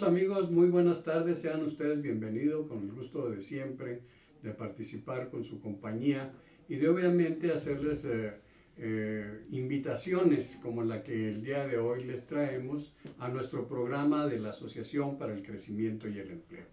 Estimados amigos, muy buenas tardes, sean ustedes bienvenidos, con el gusto de siempre de participar con su compañía y de obviamente hacerles invitaciones como la que el día de hoy les traemos a nuestro programa de la Asociación para el Crecimiento y el Empleo.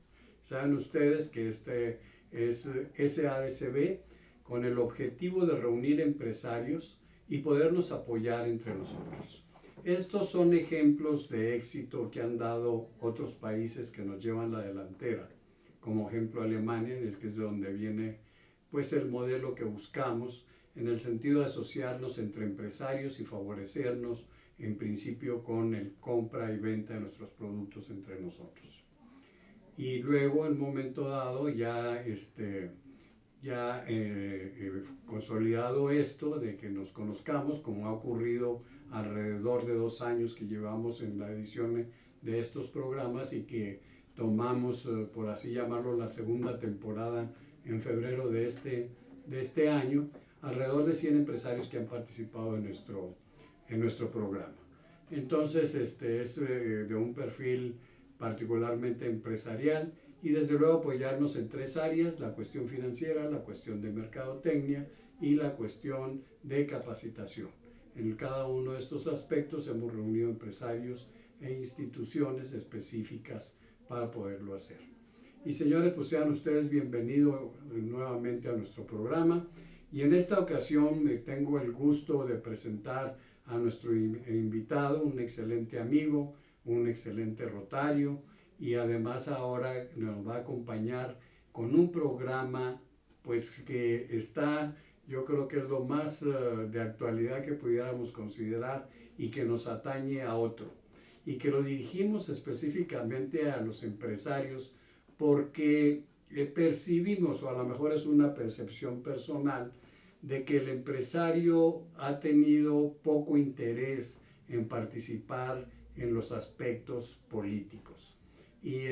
Saben ustedes que este es SADCB con el objetivo de reunir empresarios y podernos apoyar entre nosotros. Estos son ejemplos de éxito que han dado otros países que nos llevan la delantera, como ejemplo Alemania, es que es de donde viene pues el modelo que buscamos en el sentido de asociarnos entre empresarios y favorecernos en principio con el compra y venta de nuestros productos entre nosotros. Y luego en un momento dado ya consolidado esto de que nos conozcamos, como ha ocurrido alrededor de 2 años que llevamos en la edición de estos programas y que tomamos, por así llamarlo, la segunda temporada en febrero de este año, alrededor de 100 empresarios que han participado en nuestro programa. Entonces, es de un perfil particularmente empresarial y desde luego apoyarnos en 3 áreas: la cuestión financiera, la cuestión de mercadotecnia y la cuestión de capacitación. En cada uno de estos aspectos hemos reunido empresarios e instituciones específicas para poderlo hacer. Y señores, pues sean ustedes bienvenidos nuevamente a nuestro programa. Y en esta ocasión me tengo el gusto de presentar a nuestro invitado, un excelente amigo, un excelente rotario, y además ahora nos va a acompañar con un programa pues que está, yo creo que es lo más de actualidad que pudiéramos considerar y que nos atañe a otro, y que lo dirigimos específicamente a los empresarios porque percibimos, o a lo mejor es una percepción personal, de que el empresario ha tenido poco interés en participar en los aspectos políticos y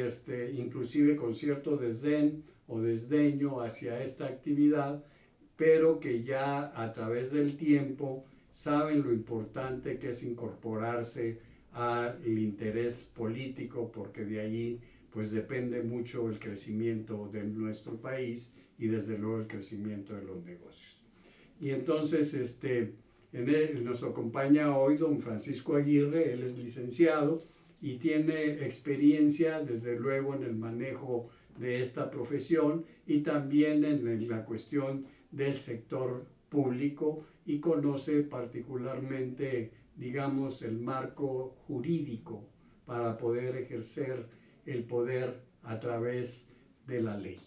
inclusive con cierto desdén o desdeño hacia esta actividad, pero que ya a través del tiempo saben lo importante que es incorporarse al interés político, porque de allí pues depende mucho el crecimiento de nuestro país y desde luego el crecimiento de los negocios. Y entonces nos acompaña hoy don Francisco Aguirre. Él es licenciado y tiene experiencia desde luego en el manejo de esta profesión y también en la cuestión del sector público, y conoce particularmente, digamos, el marco jurídico para poder ejercer el poder a través de la ley.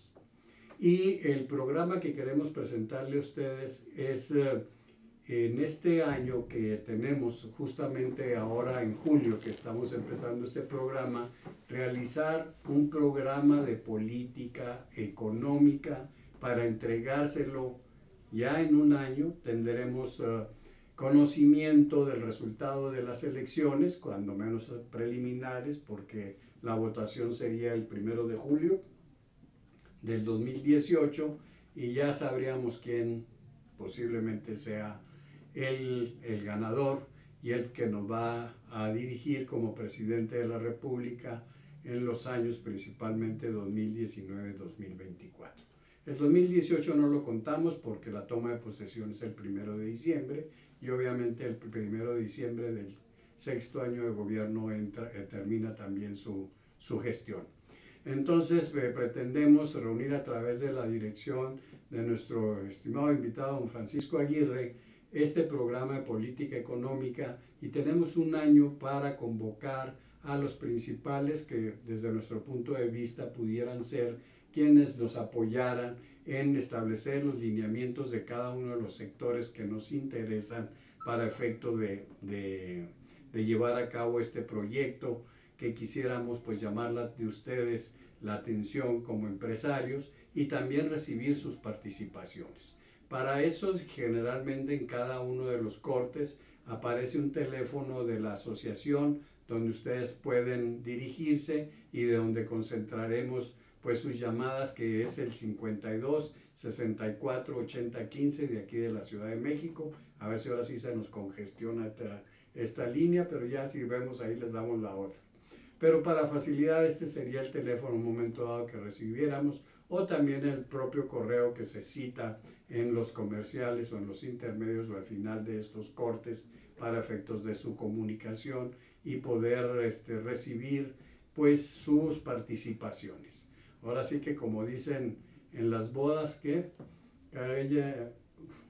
Y el programa que queremos presentarle a ustedes es en este año que tenemos, justamente ahora en julio que estamos empezando este programa, realizar un programa de política económica para entregárselo ya en un año. Tendremos conocimiento del resultado de las elecciones, cuando menos preliminares, porque la votación sería el 1 de julio del 2018 y ya sabríamos quién posiblemente sea el ganador y el que nos va a dirigir como presidente de la República en los años principalmente 2019-2024. El 2018 no lo contamos porque la toma de posesión es el 1 de diciembre y obviamente el 1 de diciembre del 6º año de gobierno termina también su gestión. Entonces pretendemos reunir a través de la dirección de nuestro estimado invitado don Francisco Aguirre este programa de política económica, y tenemos un año para convocar a los principales que desde nuestro punto de vista pudieran ser quienes nos apoyaran en establecer los lineamientos de cada uno de los sectores que nos interesan para efecto de llevar a cabo este proyecto que quisiéramos pues llamarla de ustedes la atención como empresarios, y también recibir sus participaciones. Para eso generalmente en cada uno de los cortes aparece un teléfono de la asociación donde ustedes pueden dirigirse y de donde concentraremos pues sus llamadas, que es el 52 64 80 15 de aquí de la Ciudad de México. A ver si ahora sí se nos congestiona esta línea, pero ya si vemos ahí les damos la otra. pero para facilidad este sería el teléfono en un momento dado que recibiéramos, o también el propio correo que se cita en los comerciales o en los intermedios o al final de estos cortes para efectos de su comunicación y poder recibir pues sus participaciones. Ahora sí que como dicen en las bodas que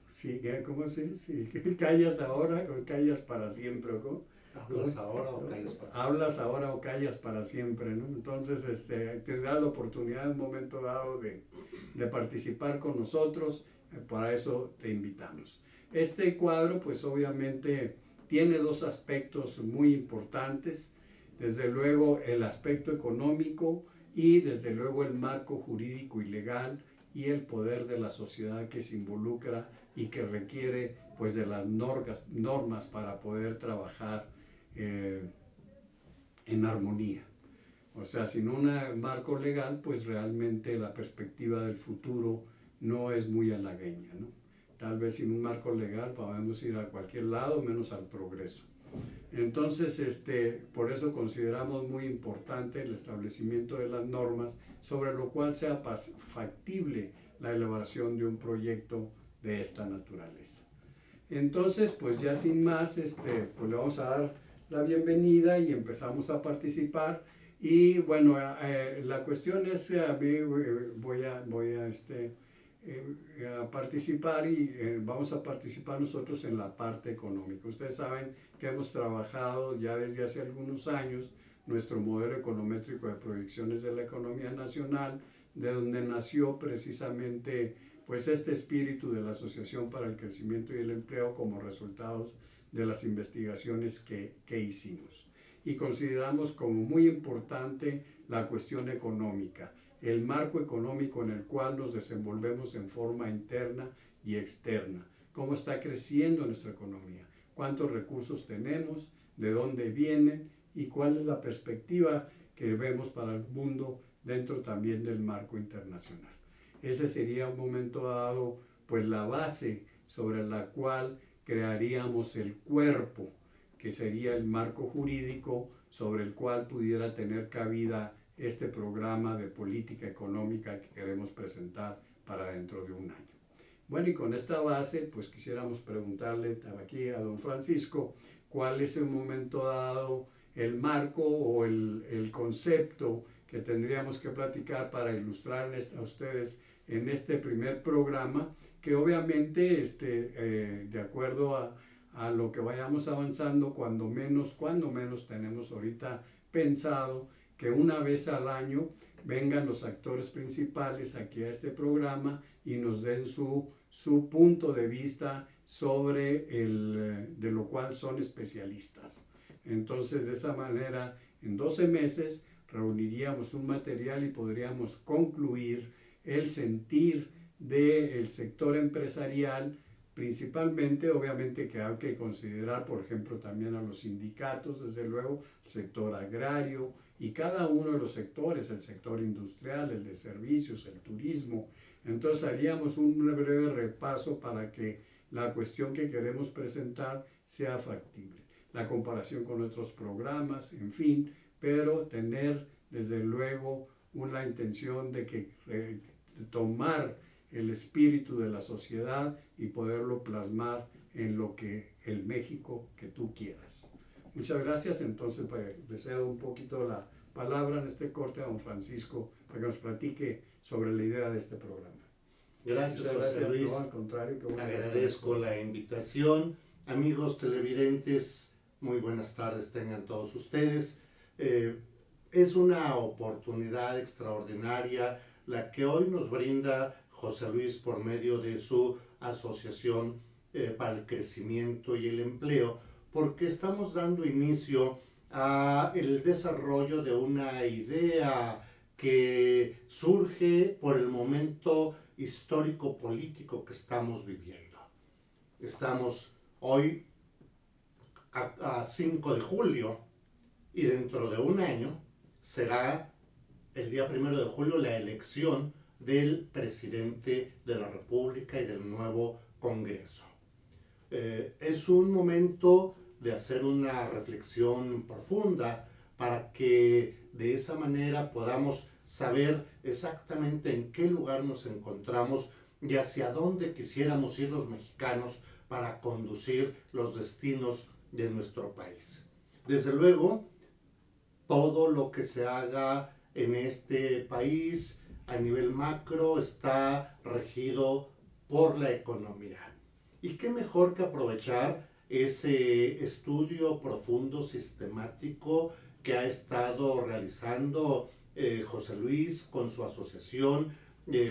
sí, ¿cómo se dice? Callas ahora o callas para siempre, ¿no? ¿Hablas ahora o callas para siempre? Hablas ahora o callas para siempre, ¿no? Entonces, tendrás la oportunidad en un momento dado de participar con nosotros, para eso te invitamos. Este cuadro, pues obviamente, tiene dos aspectos muy importantes, desde luego el aspecto económico y desde luego el marco jurídico y legal y el poder de la sociedad que se involucra y que requiere pues de las normas para poder trabajar en armonía. O sea, sin un marco legal, pues realmente la perspectiva del futuro no es muy halagüeña, ¿no? Tal vez sin un marco legal podemos ir a cualquier lado menos al progreso. Entonces, por eso consideramos muy importante el establecimiento de las normas sobre lo cual sea factible la elaboración de un proyecto de esta naturaleza. Entonces, pues ya sin más, pues le vamos a dar la bienvenida y empezamos a participar. Y bueno, la cuestión es, voy a participar y vamos a participar nosotros en la parte económica. Ustedes saben que hemos trabajado ya desde hace algunos años nuestro modelo econométrico de proyecciones de la economía nacional, de donde nació precisamente pues este espíritu de la Asociación para el Crecimiento y el Empleo como resultados de las investigaciones que hicimos. Y consideramos como muy importante la cuestión económica, el marco económico en el cual nos desenvolvemos en forma interna y externa, cómo está creciendo nuestra economía, cuántos recursos tenemos, de dónde vienen y cuál es la perspectiva que vemos para el mundo dentro también del marco internacional. Ese sería un momento dado pues la base sobre la cual crearíamos el cuerpo, que sería el marco jurídico sobre el cual pudiera tener cabida este programa de política económica que queremos presentar para dentro de un año. Bueno, y con esta base, pues quisiéramos preguntarle aquí a don Francisco, cuál es en un momento dado el marco o el concepto que tendríamos que platicar para ilustrar a ustedes en este primer programa, que obviamente de acuerdo a lo que vayamos avanzando, cuando menos tenemos ahorita pensado que una vez al año vengan los actores principales aquí a este programa y nos den su punto de vista sobre de lo cual son especialistas. Entonces, de esa manera, en 12 meses reuniríamos un material y podríamos concluir el sentir del sector empresarial, principalmente, obviamente que hay que considerar, por ejemplo, también a los sindicatos, desde luego, el sector agrario y cada uno de los sectores, el sector industrial, el de servicios, el turismo. Entonces haríamos un breve repaso para que la cuestión que queremos presentar sea factible. La comparación con otros programas, en fin, pero tener desde luego una intención de que tomar el espíritu de la sociedad y poderlo plasmar en lo que el México que tú quieras. Muchas gracias. Entonces pues, le cedo un poquito la palabra en este corte a don Francisco para que nos platique sobre la idea de este programa. Gracias, José Luis. No, al contrario, que bueno, agradezco la invitación. Amigos televidentes, muy buenas tardes tengan todos ustedes. Es una oportunidad extraordinaria la que hoy nos brinda José Luis por medio de su Asociación para el Crecimiento y el Empleo, porque estamos dando inicio a el desarrollo de una idea que surge por el momento histórico-político que estamos viviendo. Estamos hoy a 5 de julio y dentro de un año será el día 1 de julio la elección del presidente de la República y del nuevo Congreso. Es un momento de hacer una reflexión profunda para que de esa manera podamos saber exactamente en qué lugar nos encontramos y hacia dónde quisiéramos ir los mexicanos para conducir los destinos de nuestro país. Desde luego, todo lo que se haga en este país a nivel macro está regido por la economía. Y qué mejor que aprovechar ese estudio profundo, sistemático que ha estado realizando José Luis con su asociación,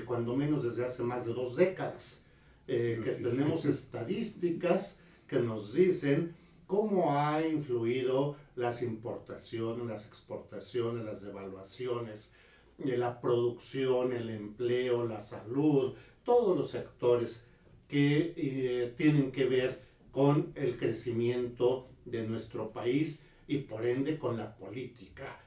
cuando menos desde hace más de 2 décadas, que tenemos estadísticas que nos dicen cómo ha influido las importaciones, las exportaciones, las devaluaciones, la producción, el empleo, la salud, todos los sectores que tienen que ver con el crecimiento de nuestro país y por ende con la política,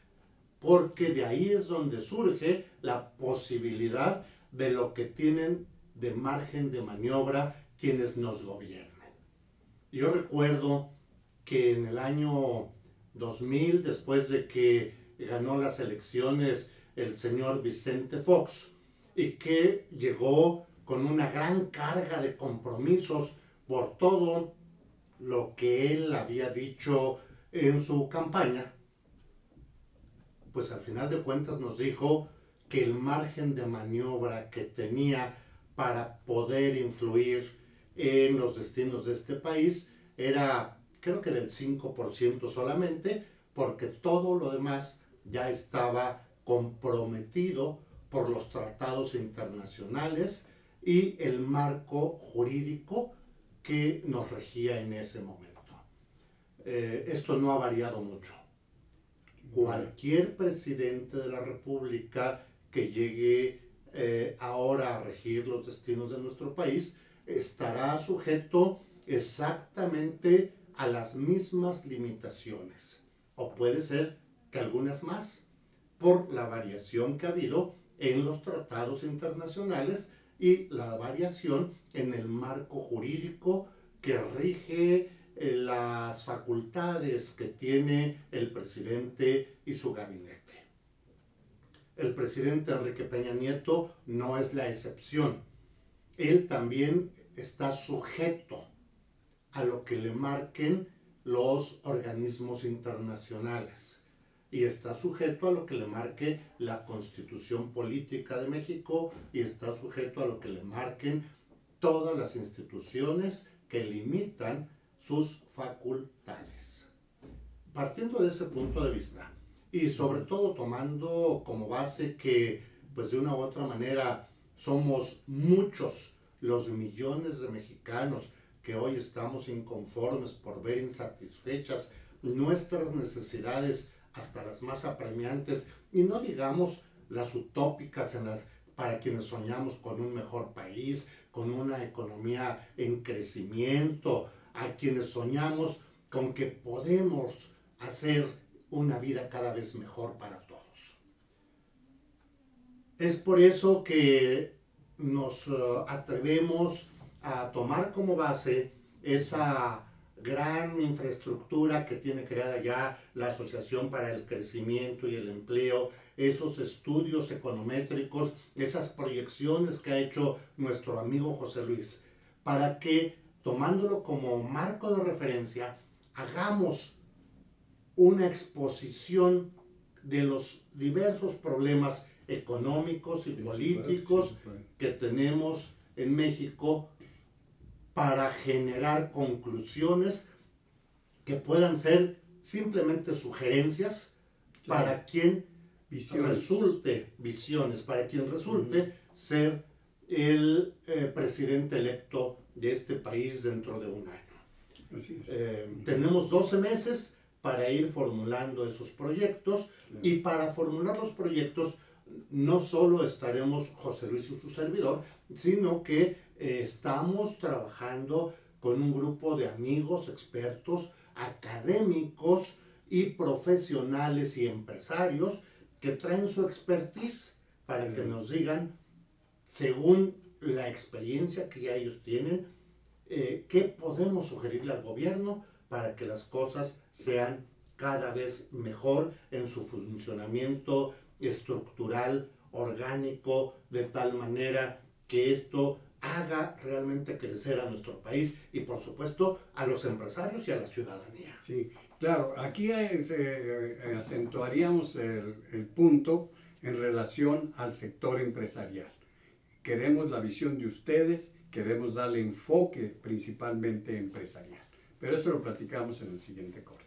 porque de ahí es donde surge la posibilidad de lo que tienen de margen de maniobra quienes nos gobiernan. Yo recuerdo que en el año 2000, después de que ganó las elecciones el señor Vicente Fox y que llegó con una gran carga de compromisos por todo lo que él había dicho en su campaña, pues al final de cuentas nos dijo que el margen de maniobra que tenía para poder influir en los destinos de este país era, creo que del 5% solamente, porque todo lo demás ya estaba comprometido por los tratados internacionales y el marco jurídico que nos regía en ese momento. Esto no ha variado mucho. Cualquier presidente de la República que llegue ahora a regir los destinos de nuestro país estará sujeto exactamente a las mismas limitaciones, o puede ser que algunas más, por la variación que ha habido en los tratados internacionales y la variación en el marco jurídico que rige las facultades que tiene el presidente y su gabinete. El presidente Enrique Peña Nieto no es la excepción. Él también está sujeto a lo que le marquen los organismos internacionales y está sujeto a lo que le marque la Constitución Política de México y está sujeto a lo que le marquen todas las instituciones que limitan sus facultades. Partiendo de ese punto de vista y sobre todo tomando como base que pues de una u otra manera somos muchos los millones de mexicanos que hoy estamos inconformes por ver insatisfechas nuestras necesidades hasta las más apremiantes y no digamos las utópicas para quienes soñamos con un mejor país, con una economía en crecimiento, a quienes soñamos con que podemos hacer una vida cada vez mejor para todos. Es por eso que nos atrevemos a tomar como base esa gran infraestructura que tiene creada ya la Asociación para el Crecimiento y el Empleo, esos estudios econométricos, esas proyecciones que ha hecho nuestro amigo José Luis, para que, tomándolo como marco de referencia, hagamos una exposición de los diversos problemas económicos y políticos que tenemos en México para generar conclusiones que puedan ser simplemente sugerencias para quien resulte, visiones, para quien resulte ser el presidente electo de este país dentro de un año. Así es. Tenemos 12 meses para ir formulando esos proyectos y para formular los proyectos no solo estaremos José Luis y su servidor, sino que estamos trabajando con un grupo de amigos, expertos, académicos y profesionales y empresarios que traen su expertise para que nos digan, según la experiencia que ya ellos tienen, qué podemos sugerirle al gobierno para que las cosas sean cada vez mejor en su funcionamiento estructural, orgánico, de tal manera que esto haga realmente crecer a nuestro país y por supuesto a los empresarios y a la ciudadanía. Sí, claro, aquí acentuaríamos el punto en relación al sector empresarial. Queremos la visión de ustedes, queremos darle enfoque principalmente empresarial. Pero esto lo platicamos en el siguiente corte.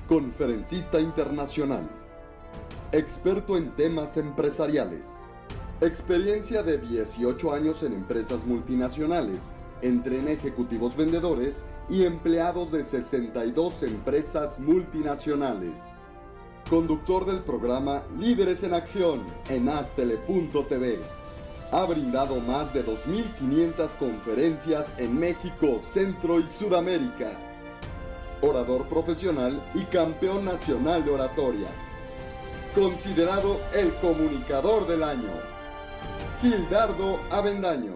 Conferencista internacional, experto en temas empresariales, experiencia de 18 años en empresas multinacionales, entrena ejecutivos vendedores y empleados de 62 empresas multinacionales. Conductor del programa Líderes en Acción en Astele.tv. Ha brindado más de 2.500 conferencias en México, Centro y Sudamérica. Orador profesional y campeón nacional de oratoria. Considerado el comunicador del año. Gildardo Avendaño.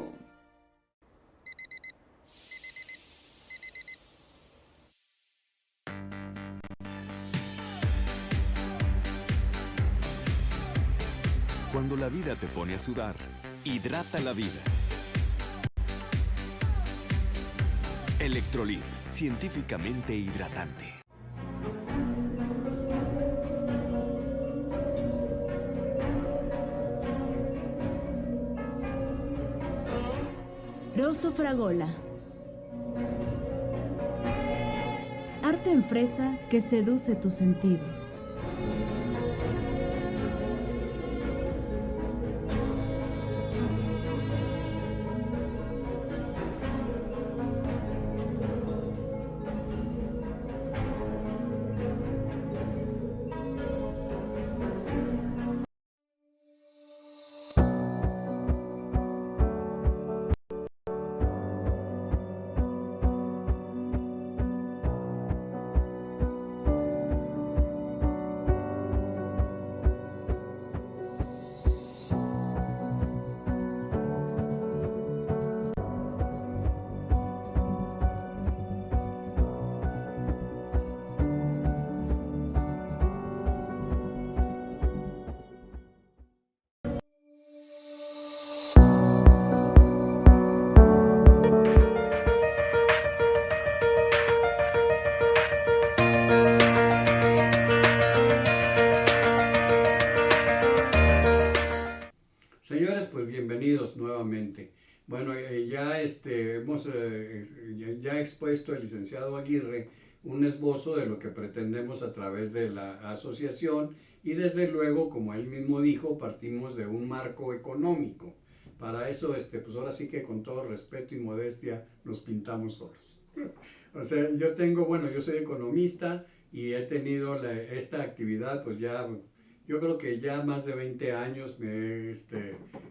Cuando la vida te pone a sudar, hidrata la vida. Electrolit, científicamente hidratante. Rosso Fragola. Arte en fresa que seduce tus sentidos. pues bienvenidos nuevamente. Bueno, ya hemos ya expuesto el licenciado Aguirre un esbozo de lo que pretendemos a través de la asociación y desde luego, como él mismo dijo, partimos de un marco económico. Para eso, pues ahora sí que con todo respeto y modestia nos pintamos solos. O sea, yo soy economista y he tenido esta actividad, pues ya, yo creo que ya más de 20 años me he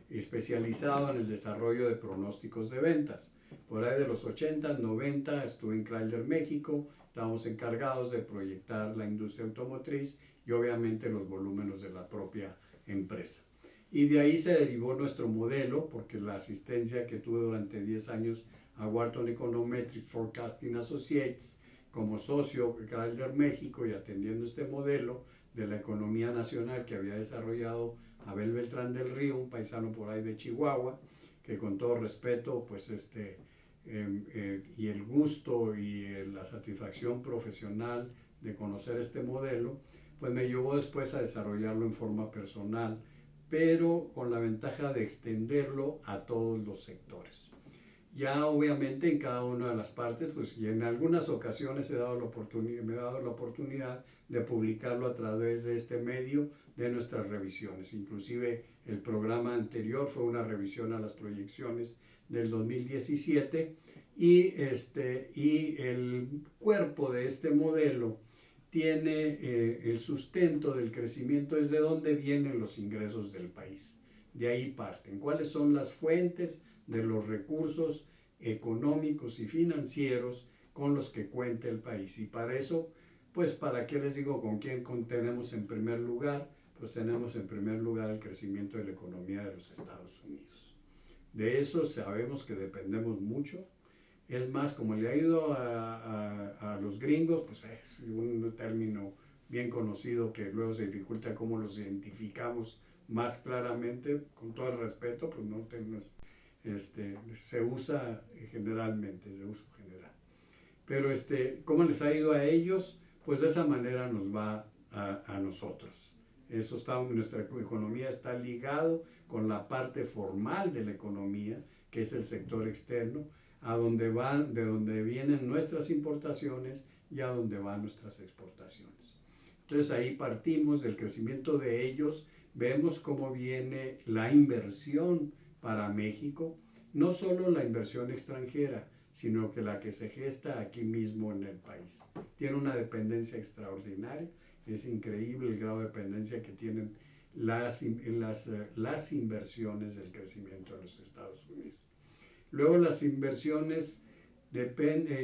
especializado en el desarrollo de pronósticos de ventas. Por ahí de los 80, 90 estuve en Chrysler México, estábamos encargados de proyectar la industria automotriz y obviamente los volúmenes de la propia empresa. Y de ahí se derivó nuestro modelo, porque la asistencia que tuve durante 10 años a Wharton Econometrics Forecasting Associates como socio de Chrysler México y atendiendo este modelo de la economía nacional que había desarrollado Abel Beltrán del Río, un paisano por ahí de Chihuahua, que con todo respeto, pues y el gusto y la satisfacción profesional de conocer este modelo, pues me llevó después a desarrollarlo en forma personal, pero con la ventaja de extenderlo a todos los sectores. Ya obviamente en cada una de las partes, pues y en algunas ocasiones me he dado la oportunidad de publicarlo a través de este medio de nuestras revisiones. Inclusive el programa anterior fue una revisión a las proyecciones del 2017 y el cuerpo de este modelo tiene el sustento del crecimiento, es de dónde vienen los ingresos del país. De ahí parten. ¿Cuáles son las fuentes de los recursos económicos y financieros con los que cuenta el país? Y para eso, pues, ¿para qué les digo con quién tenemos en primer lugar? Pues tenemos en primer lugar el crecimiento de la economía de los Estados Unidos. De eso sabemos que dependemos mucho. Es más, como le ha ido a los gringos, pues es un término bien conocido que luego se dificulta cómo los identificamos más claramente, con todo el respeto, pues no tenemos, se usa generalmente, es de uso general. Pero ¿cómo les ha ido a ellos? Pues de esa manera nos va a nosotros. Nuestra economía está ligado con la parte formal de la economía, que es el sector externo, de donde vienen nuestras importaciones y a donde van nuestras exportaciones. Entonces ahí partimos del crecimiento de ellos, vemos cómo viene la inversión para México, no solo la inversión extranjera, sino que la que se gesta aquí mismo en el país. Tiene una dependencia extraordinaria, es increíble el grado de dependencia que tienen las inversiones del crecimiento de los Estados Unidos. Luego las inversiones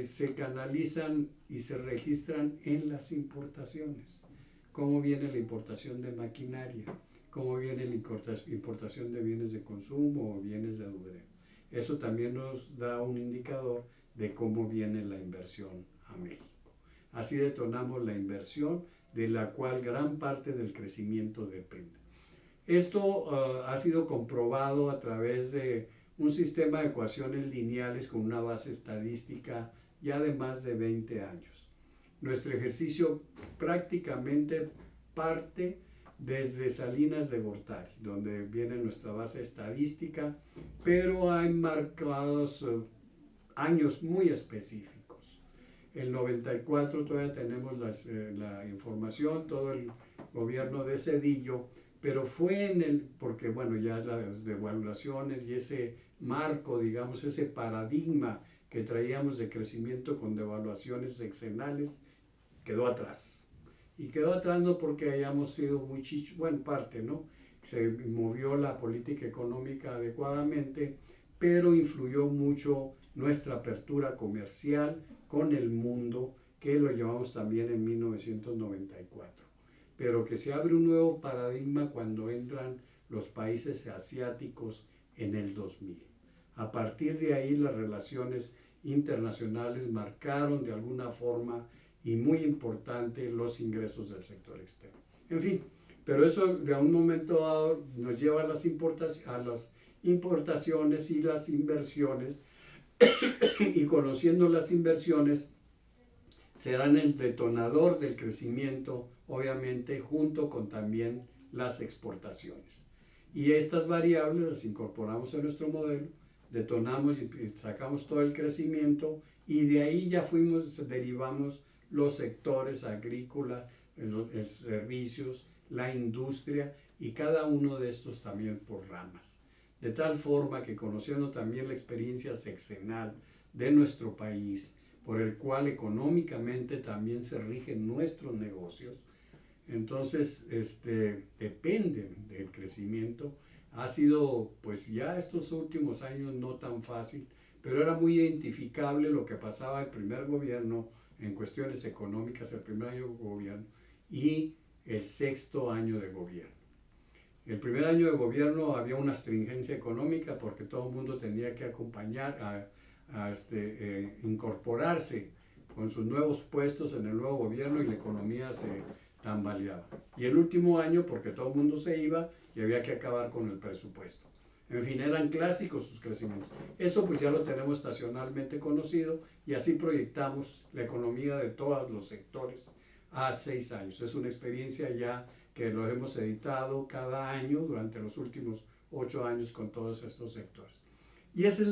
se canalizan y se registran en las importaciones. ¿Cómo viene la importación de maquinaria? ¿Cómo viene la importación de bienes de consumo o bienes de adulterio? Eso también nos da un indicador de cómo viene la inversión a México. Así detonamos la inversión, de la cual gran parte del crecimiento depende. Esto ha sido comprobado a través de un sistema de ecuaciones lineales con una base estadística ya de más de 20 años. Nuestro ejercicio prácticamente parte desde Salinas de Gortari, donde viene nuestra base estadística, pero hay marcados años muy específicos. El 94 todavía tenemos la información, todo el gobierno de Zedillo, pero fue porque bueno, ya las devaluaciones y ese marco, digamos, ese paradigma que traíamos de crecimiento con devaluaciones sexenales, quedó atrás. Y quedó atrás no porque hayamos sido en parte, ¿no? Se movió la política económica adecuadamente, pero influyó mucho nuestra apertura comercial con el mundo, que lo llevamos también en 1994. Pero que se abre un nuevo paradigma cuando entran los países asiáticos en el 2000. A partir de ahí las relaciones internacionales marcaron de alguna forma y muy importante los ingresos del sector externo. En fin, pero eso de un momento dado nos lleva a las importaciones y las inversiones y conociendo las inversiones serán el detonador del crecimiento, obviamente, junto con también las exportaciones. y estas variables las incorporamos en nuestro modelo, detonamos y sacamos todo el crecimiento y de ahí ya derivamos los sectores agrícola, los servicios, la industria y cada uno de estos también por ramas. De tal forma que conociendo también la experiencia sexenal de nuestro país, por el cual económicamente también se rigen nuestros negocios, entonces dependen del crecimiento. Ha sido pues ya estos últimos años no tan fácil, pero era muy identificable lo que pasaba el primer gobierno en cuestiones económicas, el primer año de gobierno y el sexto año de gobierno. El primer año de gobierno había una astringencia económica porque todo el mundo tenía que acompañar incorporarse con sus nuevos puestos en el nuevo gobierno y la economía se tambaleaba. Y el último año porque todo el mundo se iba y había que acabar con el presupuesto. En fin, eran clásicos sus crecimientos. Eso pues ya lo tenemos estacionalmente conocido y así proyectamos la economía de todos los sectores a 6 años. Es una experiencia ya que lo hemos editado cada año durante los últimos 8 años con todos estos sectores. Y esa es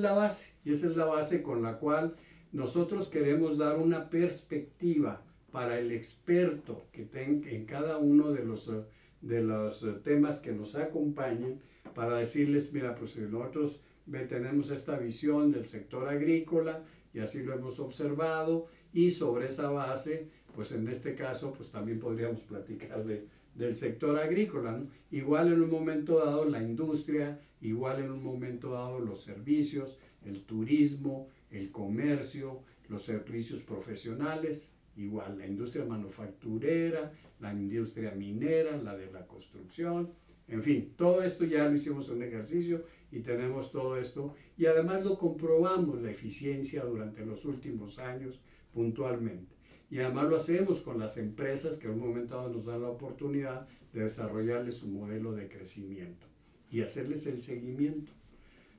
la base con la cual nosotros queremos dar una perspectiva para el experto que tenga en cada uno de los temas que nos acompañen, para decirles, mira, pues nosotros tenemos esta visión del sector agrícola y así lo hemos observado y sobre esa base, pues en este caso, pues también podríamos platicar del sector agrícola, ¿no? Igual en un momento dado la industria, igual en un momento dado los servicios, el turismo, el comercio, los servicios profesionales, igual la industria manufacturera, la industria minera, la de la construcción, en fin, todo esto ya lo hicimos en un ejercicio y tenemos todo esto y además lo comprobamos la eficiencia durante los últimos años puntualmente. Y además lo hacemos con las empresas que en un momento dado nos dan la oportunidad de desarrollarles su modelo de crecimiento y hacerles el seguimiento.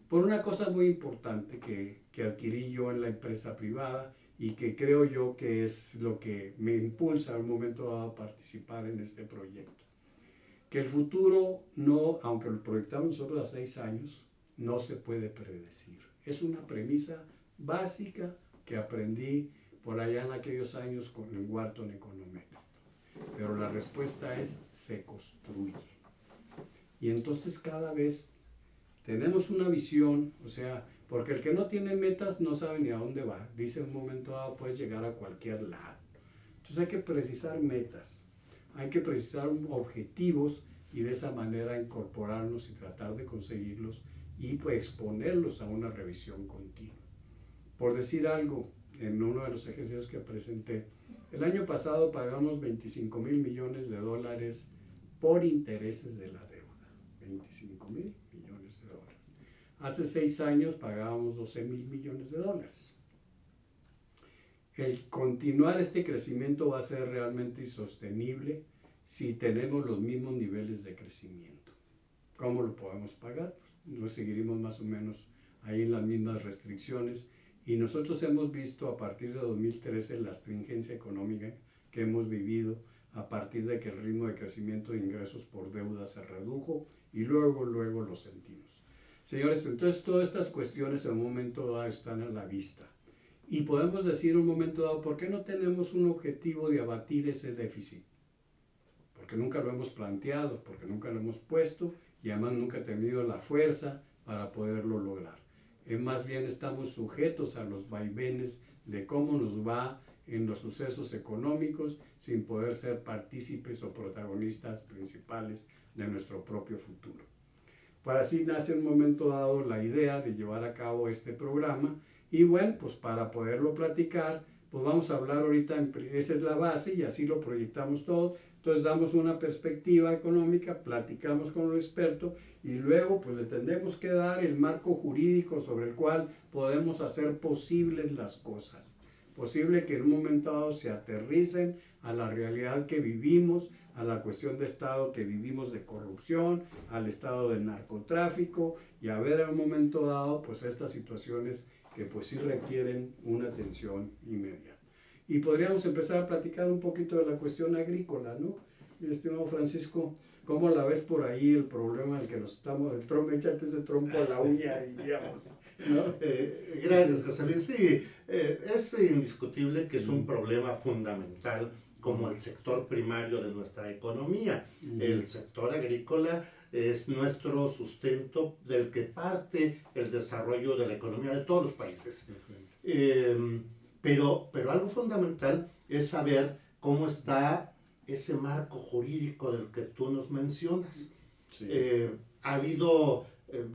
Por una cosa muy importante que adquirí yo en la empresa privada y que creo yo que es lo que me impulsa en un momento dado a participar en este proyecto. Que el futuro no, aunque lo proyectamos nosotros a 6 años, no se puede predecir. Es una premisa básica que aprendí por allá en aquellos años con el Wharton Econometric. Pero la respuesta es, se construye. Y entonces cada vez tenemos una visión, o sea, porque el que no tiene metas no sabe ni a dónde va. Dice en un momento dado, puedes llegar a cualquier lado. Entonces hay que precisar metas, hay que precisar objetivos y de esa manera incorporarnos y tratar de conseguirlos y pues, exponerlos a una revisión continua. Por decir algo, en uno de los ejercicios que presenté, el año pasado pagamos $25,000 millones por intereses de la deuda. $25,000 millones. Hace 6 años pagábamos $12,000 millones. El continuar este crecimiento va a ser realmente insostenible si tenemos los mismos niveles de crecimiento. ¿Cómo lo podemos pagar? Pues nos seguiremos más o menos ahí en las mismas restricciones y nosotros hemos visto a partir de 2013 la astringencia económica que hemos vivido a partir de que el ritmo de crecimiento de ingresos por deuda se redujo y luego lo sentimos. Señores, entonces todas estas cuestiones en un momento dado están a la vista y podemos decir en un momento dado, ¿por qué no tenemos un objetivo de abatir ese déficit? Porque nunca lo hemos planteado, porque nunca lo hemos puesto y además nunca he tenido la fuerza para poderlo lograr. Más bien estamos sujetos a los vaivenes de cómo nos va en los sucesos económicos sin poder ser partícipes o protagonistas principales de nuestro propio futuro. Para así nace en un momento dado la idea de llevar a cabo este programa y bueno, pues para poderlo platicar, pues vamos a hablar ahorita, esa es la base y así lo proyectamos todo. Entonces damos una perspectiva económica, platicamos con el experto y luego pues le tendremos que dar el marco jurídico sobre el cual podemos hacer posibles las cosas. Posible que en un momento dado se aterricen a la realidad que vivimos, a la cuestión de estado que vivimos de corrupción, al estado del narcotráfico y a ver en un momento dado pues estas situaciones que pues sí requieren una atención inmediata. Y podríamos empezar a platicar un poquito de la cuestión agrícola, ¿no? Mi estimado Francisco, ¿Cómo la ves por ahí el problema del que nos estamos, el trompo, échate ese trompo a la uña y digamos, ¿no? Gracias, José Luis. Sí, es indiscutible que es un problema fundamental como el sector primario de nuestra economía. El sector agrícola es nuestro sustento del que parte el desarrollo de la economía de todos los países. Pero algo fundamental es saber cómo está ese marco jurídico del que tú nos mencionas. Sí. Ha habido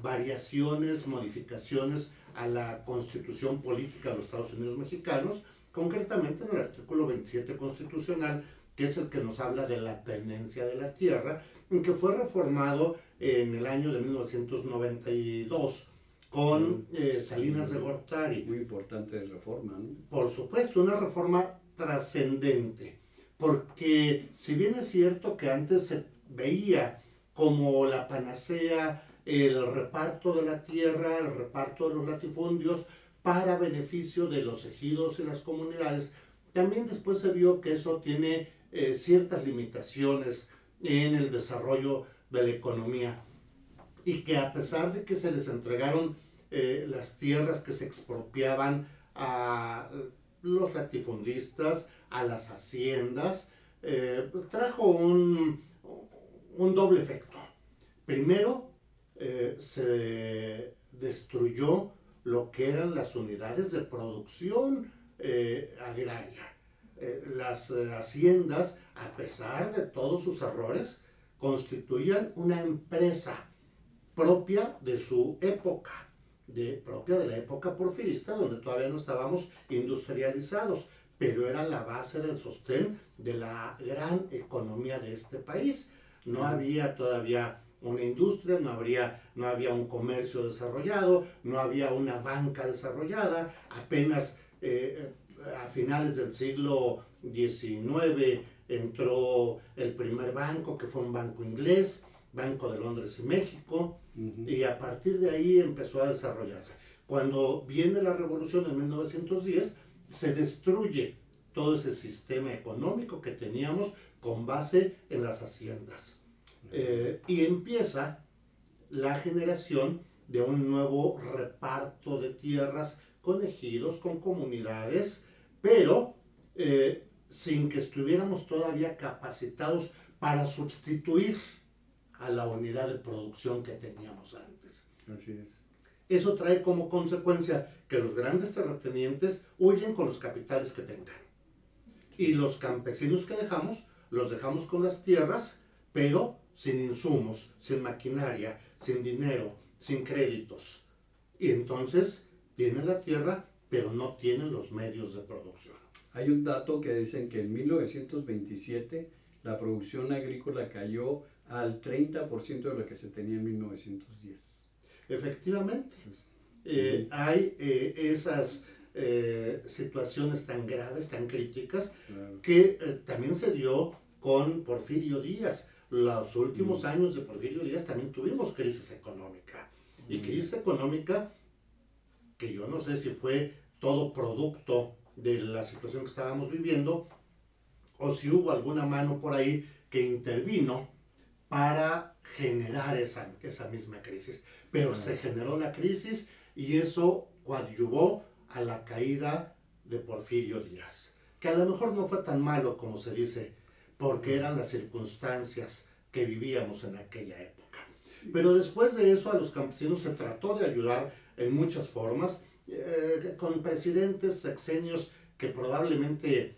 variaciones, modificaciones a la Constitución Política de los Estados Unidos Mexicanos, concretamente en el artículo 27 constitucional, que es el que nos habla de la tenencia de la tierra, que fue reformado en el año de 1992 con Salinas de Gortari. Muy importante reforma, ¿no? Por supuesto, una reforma trascendente, porque si bien es cierto que antes se veía como la panacea el reparto de la tierra, el reparto de los latifundios para beneficio de los ejidos y las comunidades, también después se vio que eso tiene ciertas limitaciones en el desarrollo de la economía y que a pesar de que se les entregaron las tierras que se expropiaban a los latifundistas, a las haciendas, trajo un doble efecto. Primero, se destruyó lo que eran las unidades de producción agraria. Las haciendas, a pesar de todos sus errores, constituían una empresa propia de su época, propia de la época porfirista, donde todavía no estábamos industrializados, pero era la base del sostén de la gran economía de este país. No había todavía una industria, no había un comercio desarrollado, no había una banca desarrollada. Apenas a finales del siglo XIX entró el primer banco, que fue un banco inglés, Banco de Londres y México, y a partir de ahí empezó a desarrollarse. Cuando viene la revolución en 1910, se destruye todo ese sistema económico que teníamos con base en las haciendas. Y empieza la generación de un nuevo reparto de tierras con ejidos, con comunidades, pero sin que estuviéramos todavía capacitados para sustituir a la unidad de producción que teníamos antes. Así es. Eso trae como consecuencia que los grandes terratenientes huyen con los capitales que tengan. Y los campesinos que dejamos, los dejamos con las tierras, pero sin insumos, sin maquinaria, sin dinero, sin créditos. Y entonces tienen la tierra, pero no tienen los medios de producción. Hay un dato que dicen que en 1927 la producción agrícola cayó al 30% de lo que se tenía en 1910. Efectivamente, Pues, hay esas situaciones tan graves, tan críticas, claro. que también se dio con Porfirio Díaz. Los últimos años de Porfirio Díaz también tuvimos crisis económica. Y crisis económica que yo no sé si fue todo producto de la situación que estábamos viviendo o si hubo alguna mano por ahí que intervino para generar esa misma crisis. Pero se generó la crisis y eso coadyuvó a la caída de Porfirio Díaz, que a lo mejor no fue tan malo como se dice, porque eran las circunstancias que vivíamos en aquella época. Pero después de eso a los campesinos se trató de ayudar en muchas formas, con presidentes, sexenios que probablemente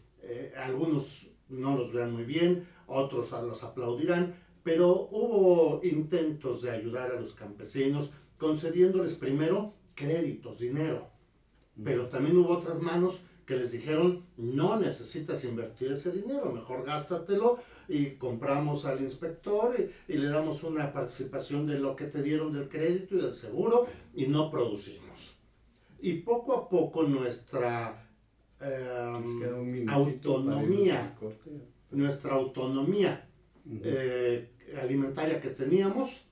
algunos no los vean muy bien, otros los aplaudirán, pero hubo intentos de ayudar a los campesinos concediéndoles primero créditos, dinero, pero también hubo otras manos que les dijeron, no necesitas invertir ese dinero, mejor gástatelo y compramos al inspector y le damos una participación de lo que te dieron del crédito y del seguro y no producimos. Y poco a poco nuestra autonomía alimentaria que teníamos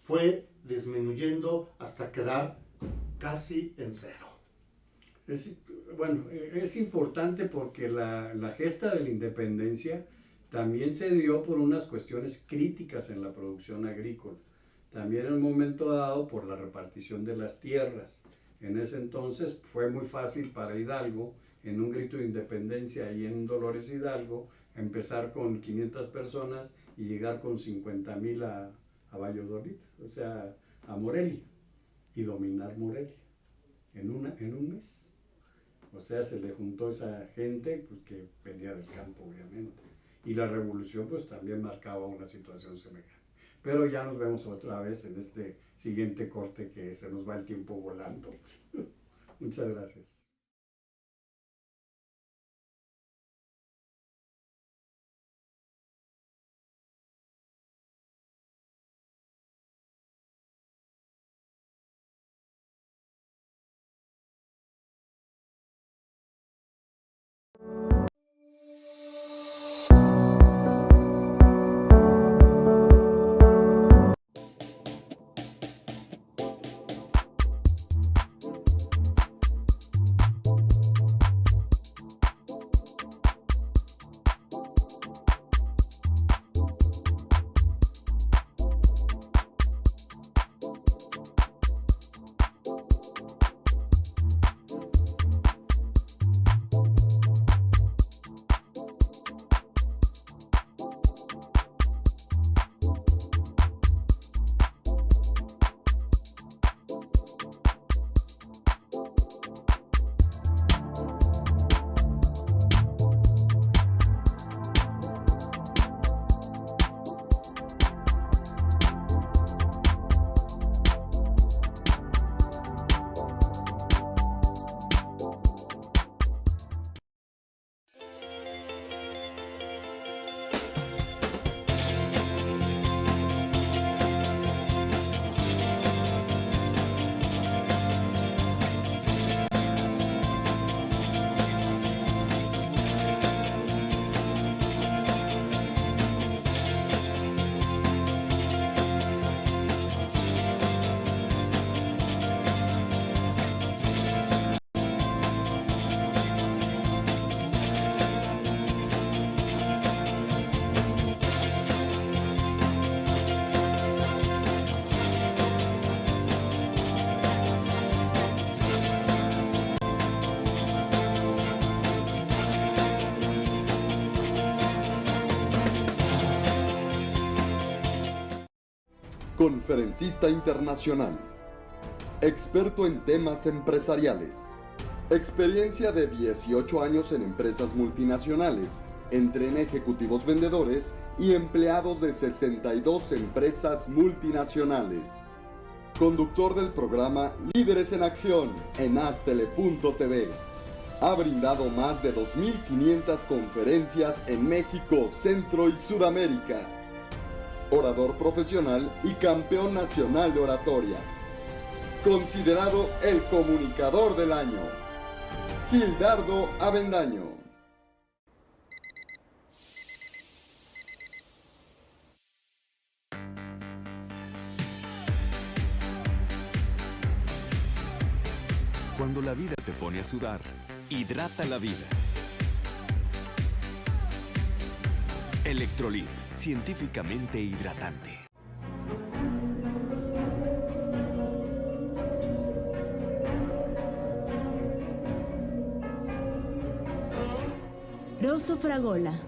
fue disminuyendo hasta quedar casi en cero. Es importante porque la gesta de la independencia también se dio por unas cuestiones críticas en la producción agrícola. También en un momento dado por la repartición de las tierras. En ese entonces fue muy fácil para Hidalgo, en un grito de independencia ahí en Dolores Hidalgo, empezar con 500 personas y llegar con 50,000 a Valladolid, o sea, a Morelia, y dominar Morelia en un mes. O sea, se le juntó esa gente pues, que venía del campo, obviamente. Y la revolución pues también marcaba una situación semejante. Pero ya nos vemos otra vez en este siguiente corte que se nos va el tiempo volando. Muchas gracias. Conferencista internacional. Experto en temas empresariales. Experiencia de 18 años en empresas multinacionales, entre en ejecutivos vendedores y empleados de 62 empresas multinacionales. Conductor del programa Líderes en Acción en Astele.tv. Ha brindado más de 2.500 conferencias en México, Centro y Sudamérica. Orador profesional y campeón nacional de oratoria. Considerado el comunicador del año. Gildardo Avendaño. Cuando la vida te pone a sudar, hidrata la vida. Electrolit, científicamente hidratante. Rosso Fragola.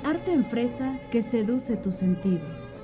Arte en fresa que seduce tus sentidos.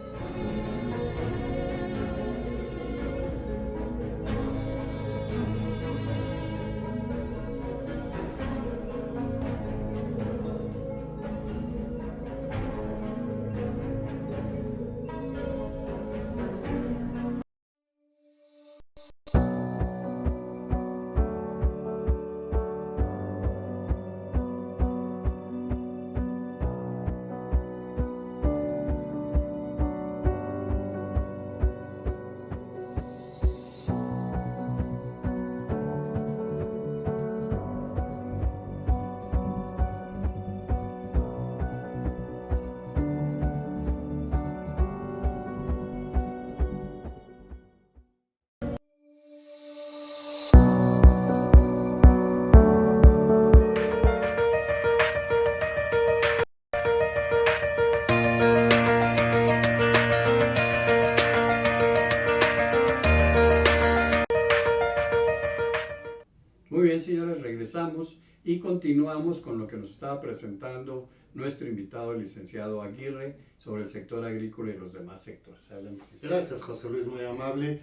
Y continuamos con lo que nos estaba presentando nuestro invitado, el licenciado Aguirre, sobre el sector agrícola y los demás sectores. Adelante. Gracias, José Luis, muy amable.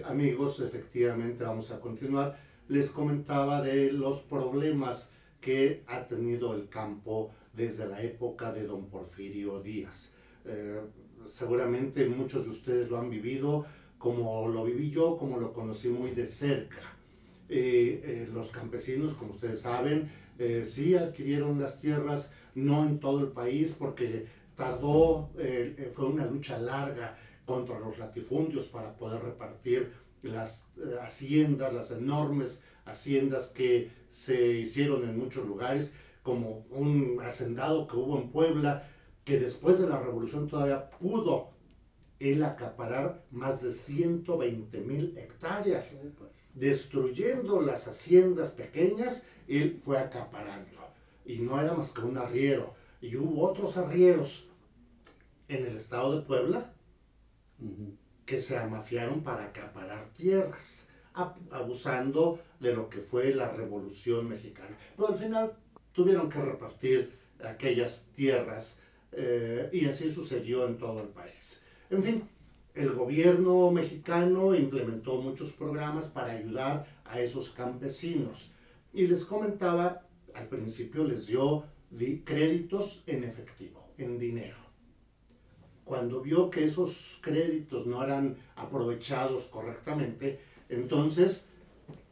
Amigos, efectivamente vamos a continuar. Les comentaba de los problemas que ha tenido el campo desde la época de don Porfirio Díaz. Seguramente muchos de ustedes lo han vivido, como lo viví yo, como lo conocí muy de cerca. Los campesinos, como ustedes saben, sí adquirieron las tierras, no en todo el país, porque tardó, fue una lucha larga contra los latifundios para poder repartir las haciendas, las enormes haciendas que se hicieron en muchos lugares, como un hacendado que hubo en Puebla, que después de la revolución todavía pudo él acaparar más de 120,000 hectáreas. Destruyendo las haciendas pequeñas, él fue acaparando. Y no era más que un arriero. Y hubo otros arrieros en el estado de Puebla que se amafiaron para acaparar tierras, abusando de lo que fue la Revolución Mexicana. Pero al final tuvieron que repartir aquellas tierras y así sucedió en todo el país. En fin, el gobierno mexicano implementó muchos programas para ayudar a esos campesinos. Y les comentaba, al principio les dio créditos en efectivo, en dinero. Cuando vio que esos créditos no eran aprovechados correctamente, entonces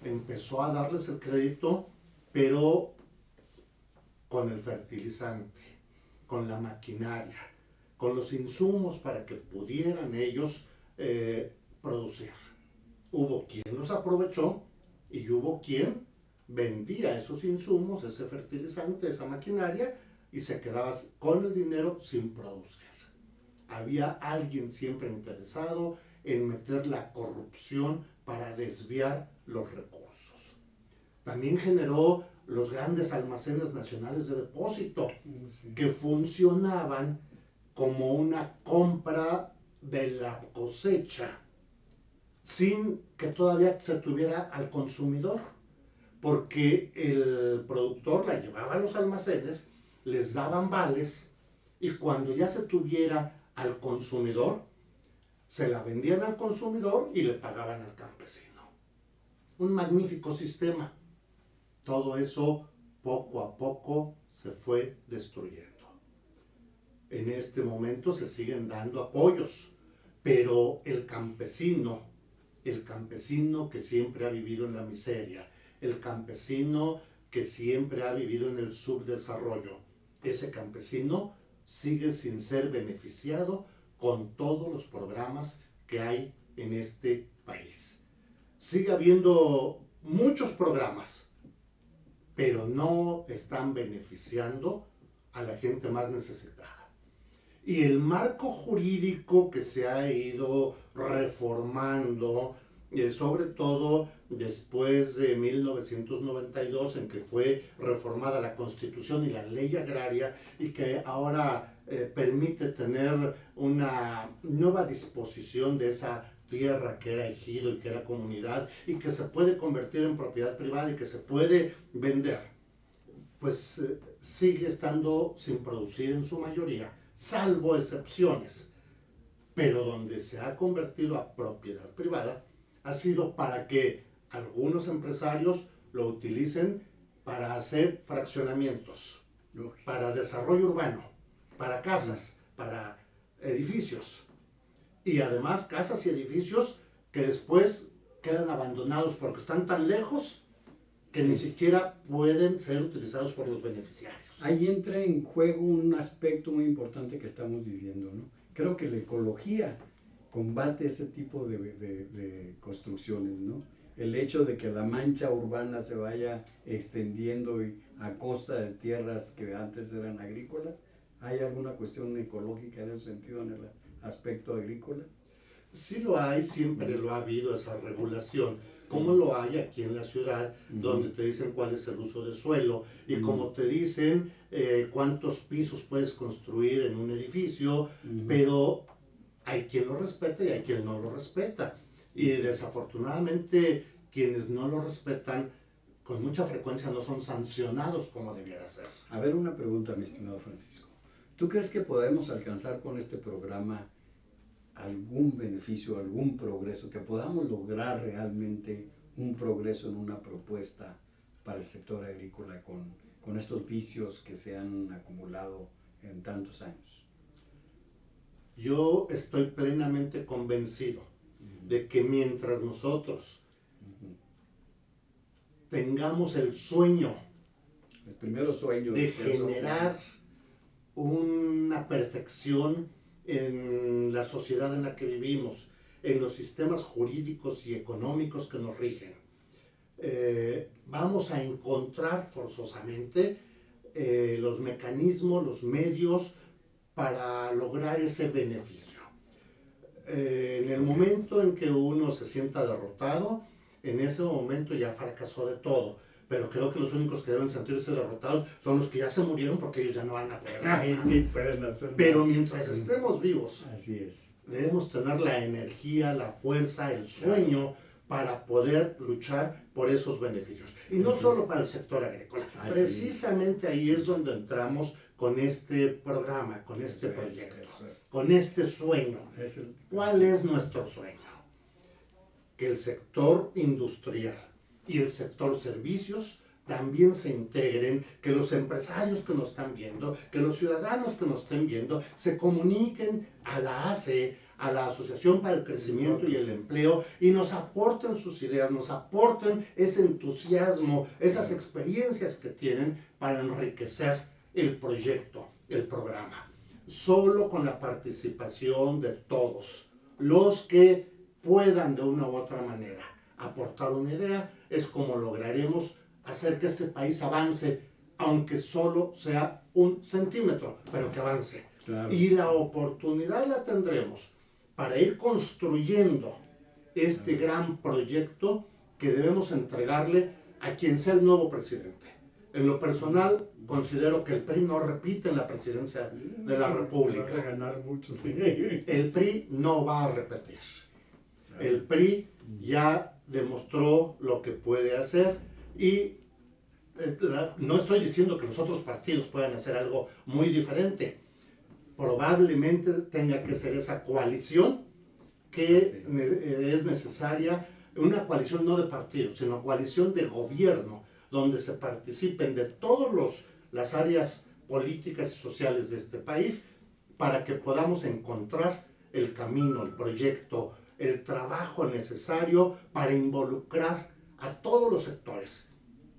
empezó a darles el crédito, pero con el fertilizante, con la maquinaria, con los insumos para que pudieran ellos producir. Hubo quien los aprovechó y hubo quien vendía esos insumos, ese fertilizante, esa maquinaria, y se quedaba con el dinero sin producir. Había alguien siempre interesado en meter la corrupción para desviar los recursos. También generó los grandes almacenes nacionales de depósito, que funcionaban como una compra de la cosecha sin que todavía se tuviera al consumidor, porque el productor la llevaba a los almacenes, les daban vales y cuando ya se tuviera al consumidor, se la vendían al consumidor y le pagaban al campesino. Un magnífico sistema. Todo eso poco a poco se fue destruyendo. En este momento se siguen dando apoyos, pero el campesino que siempre ha vivido en la miseria, el campesino que siempre ha vivido en el subdesarrollo, ese campesino sigue sin ser beneficiado con todos los programas que hay en este país. Sigue habiendo muchos programas, pero no están beneficiando a la gente más necesitada. Y el marco jurídico que se ha ido reformando, sobre todo después de 1992, en que fue reformada la Constitución y la Ley Agraria, y que ahora permite tener una nueva disposición de esa tierra que era ejido y que era comunidad, y que se puede convertir en propiedad privada y que se puede vender, pues sigue estando sin producir en su mayoría, salvo excepciones. Pero donde se ha convertido a propiedad privada ha sido para que algunos empresarios lo utilicen para hacer fraccionamientos, para desarrollo urbano, para casas, para edificios. Y además casas y edificios que después quedan abandonados porque están tan lejos que ni siquiera pueden ser utilizados por los beneficiarios. Ahí entra en juego un aspecto muy importante que estamos viviendo, ¿no? Creo que la ecología combate ese tipo de construcciones, ¿no? El hecho de que la mancha urbana se vaya extendiendo a costa de tierras que antes eran agrícolas. ¿Hay alguna cuestión ecológica en ese sentido en el aspecto agrícola? Sí lo hay, siempre lo ha habido esa regulación, como lo hay aquí en la ciudad, donde te dicen cuál es el uso de suelo y como te dicen cuántos pisos puedes construir en un edificio, pero hay quien lo respeta y hay quien no lo respeta. Y desafortunadamente quienes no lo respetan con mucha frecuencia no son sancionados como debiera ser. A ver, una pregunta, mi estimado Francisco. ¿Tú crees que podemos alcanzar con este programa algún beneficio, algún progreso, que podamos lograr realmente un progreso en una propuesta para el sector agrícola con estos vicios que se han acumulado en tantos años? Yo estoy plenamente convencido de que mientras nosotros tengamos el sueño, el primero sueño de generar una perfección en la sociedad en la que vivimos, en los sistemas jurídicos y económicos que nos rigen, vamos a encontrar forzosamente los mecanismos, los medios para lograr ese beneficio. En el momento en que uno se sienta derrotado, en ese momento ya fracasó de todo. Pero creo que los únicos que deben sentirse derrotados son los que ya se murieron, porque ellos ya no van a poder hacer. Pero mientras estemos vivos, así es, debemos tener la energía, la fuerza, el sueño para poder luchar por esos beneficios. Y no solo para el sector agrícola. Precisamente ahí es donde entramos con este programa, con este proyecto, con este sueño. ¿Cuál es nuestro sueño? Que el sector industrial y el sector servicios también se integren, que los empresarios que nos están viendo, que los ciudadanos que nos estén viendo, se comuniquen a la ACE, a la Asociación para el Crecimiento y el Empleo, y nos aporten sus ideas, nos aporten ese entusiasmo, esas experiencias que tienen para enriquecer el proyecto, el programa. Solo con la participación de todos los que puedan de una u otra manera aportar una idea, es como lograremos hacer que este país avance, aunque solo sea 1 centímetro, pero que avance. Claro. Y la oportunidad la tendremos para ir construyendo este gran proyecto que debemos entregarle a quien sea el nuevo presidente. En lo personal, considero que el PRI no repite en la presidencia de la República. Vas a ganar muchos. El PRI no va a repetir. El PRI ya demostró lo que puede hacer y no estoy diciendo que los otros partidos puedan hacer algo muy diferente. Probablemente tenga que ser esa coalición que es necesaria, una coalición no de partidos, sino coalición de gobierno, donde se participen de todas las áreas políticas y sociales de este país, para que podamos encontrar el camino, el proyecto, el trabajo necesario para involucrar a todos los sectores,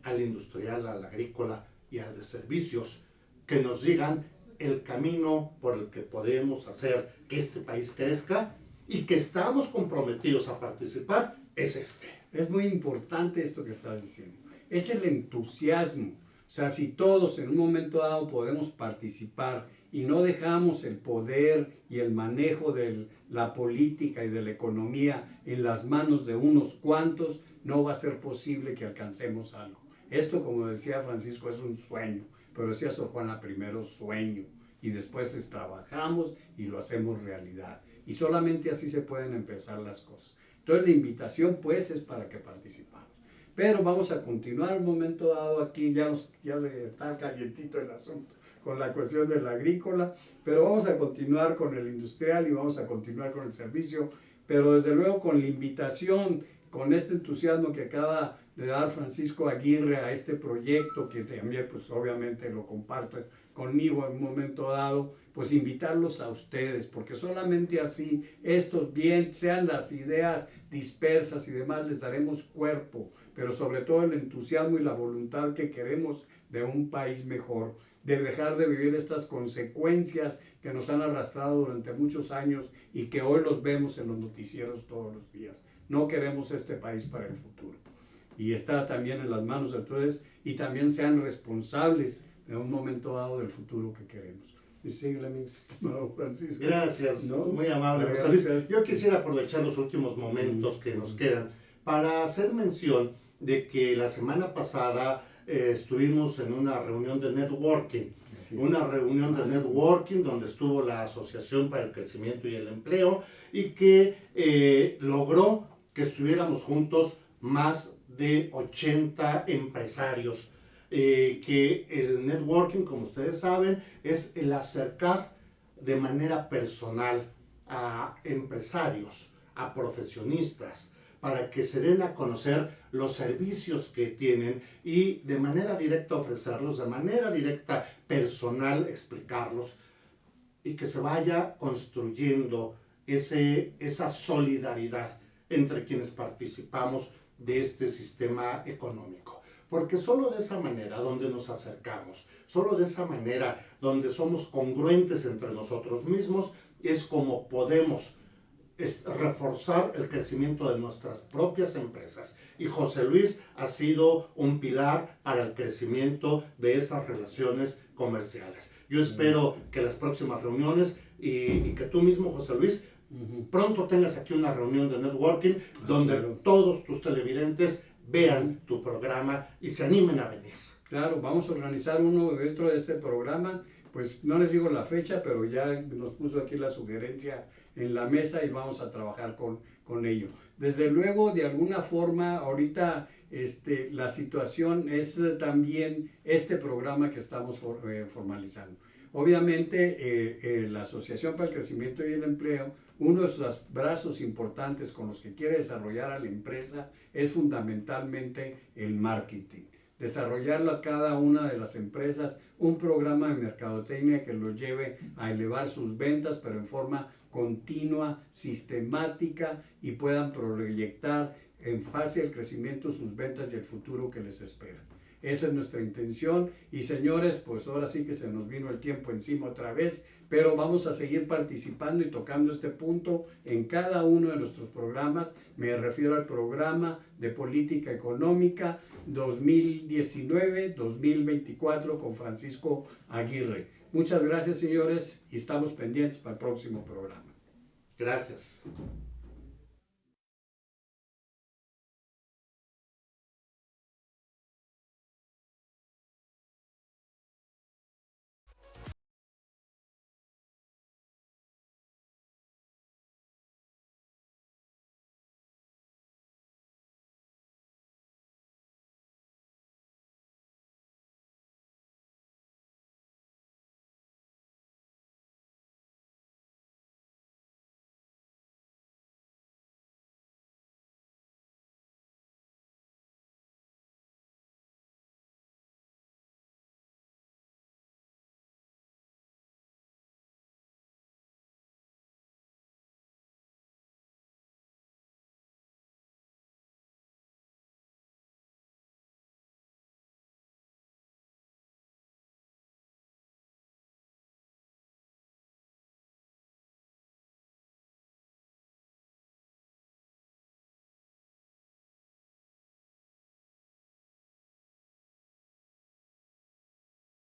al industrial, al agrícola y al de servicios, que nos digan el camino por el que podemos hacer que este país crezca y que estamos comprometidos a participar, es este. Es muy importante esto que estás diciendo. Es el entusiasmo. O sea, si todos en un momento dado podemos participar y no dejamos el poder y el manejo de la política y de la economía en las manos de unos cuantos, no va a ser posible que alcancemos algo. Esto, como decía Francisco, es un sueño, pero decía Sor Juana, primero sueño y después trabajamos y lo hacemos realidad. Y solamente así se pueden empezar las cosas. Entonces la invitación pues es para que participamos. Pero vamos a continuar un momento dado aquí, ya se está calientito el asunto con la cuestión del agrícola, pero vamos a continuar con el industrial y vamos a continuar con el servicio, pero desde luego con la invitación, con este entusiasmo que acaba de dar Francisco Aguirre a este proyecto, que también pues obviamente lo comparto conmigo en un momento dado, pues invitarlos a ustedes, porque solamente así, estos bien sean las ideas dispersas y demás, les daremos cuerpo, pero sobre todo el entusiasmo y la voluntad que queremos de un país mejor, de dejar de vivir estas consecuencias que nos han arrastrado durante muchos años y que hoy los vemos en los noticieros todos los días. No queremos este país para el futuro. Y está también en las manos de ustedes y también sean responsables de un momento dado del futuro que queremos. Y síguele, mi estimado Francisco. Gracias, ¿no? Muy amable. Gracias. Yo quisiera aprovechar los últimos momentos que nos quedan para hacer mención de que la semana pasada estuvimos en una reunión de networking. Una reunión de networking donde estuvo la Asociación para el Crecimiento y el Empleo y que logró que estuviéramos juntos más de 80 empresarios, que el networking, como ustedes saben, es el acercar de manera personal a empresarios, a profesionistas, para que se den a conocer los servicios que tienen y de manera directa ofrecerlos, de manera directa personal explicarlos, y que se vaya construyendo esa solidaridad entre quienes participamos de este sistema económico. Porque solo de esa manera donde nos acercamos, solo de esa manera donde somos congruentes entre nosotros mismos, es como podemos reforzar el crecimiento de nuestras propias empresas. Y José Luis ha sido un pilar para el crecimiento de esas relaciones comerciales. Yo espero que las próximas reuniones y que tú mismo, José Luis, pronto tengas aquí una reunión de networking donde todos tus televidentes vean tu programa y se animen a venir. Claro, vamos a organizar uno dentro de este programa, pues no les digo la fecha, pero ya nos puso aquí la sugerencia en la mesa y vamos a trabajar con ello. Desde luego, de alguna forma, ahorita la situación es también este programa que estamos formalizando. Obviamente, la Asociación para el Crecimiento y el Empleo, uno de los brazos importantes con los que quiere desarrollar a la empresa es fundamentalmente el marketing. Desarrollarlo a cada una de las empresas, un programa de mercadotecnia que los lleve a elevar sus ventas, pero en forma continua, sistemática, y puedan proyectar en fase del crecimiento sus ventas y el futuro que les espera. Esa es nuestra intención y, señores, pues ahora sí que se nos vino el tiempo encima otra vez, pero vamos a seguir participando y tocando este punto en cada uno de nuestros programas. Me refiero al programa de política económica 2019-2024 con Francisco Aguirre. Muchas gracias, señores, y estamos pendientes para el próximo programa. Gracias.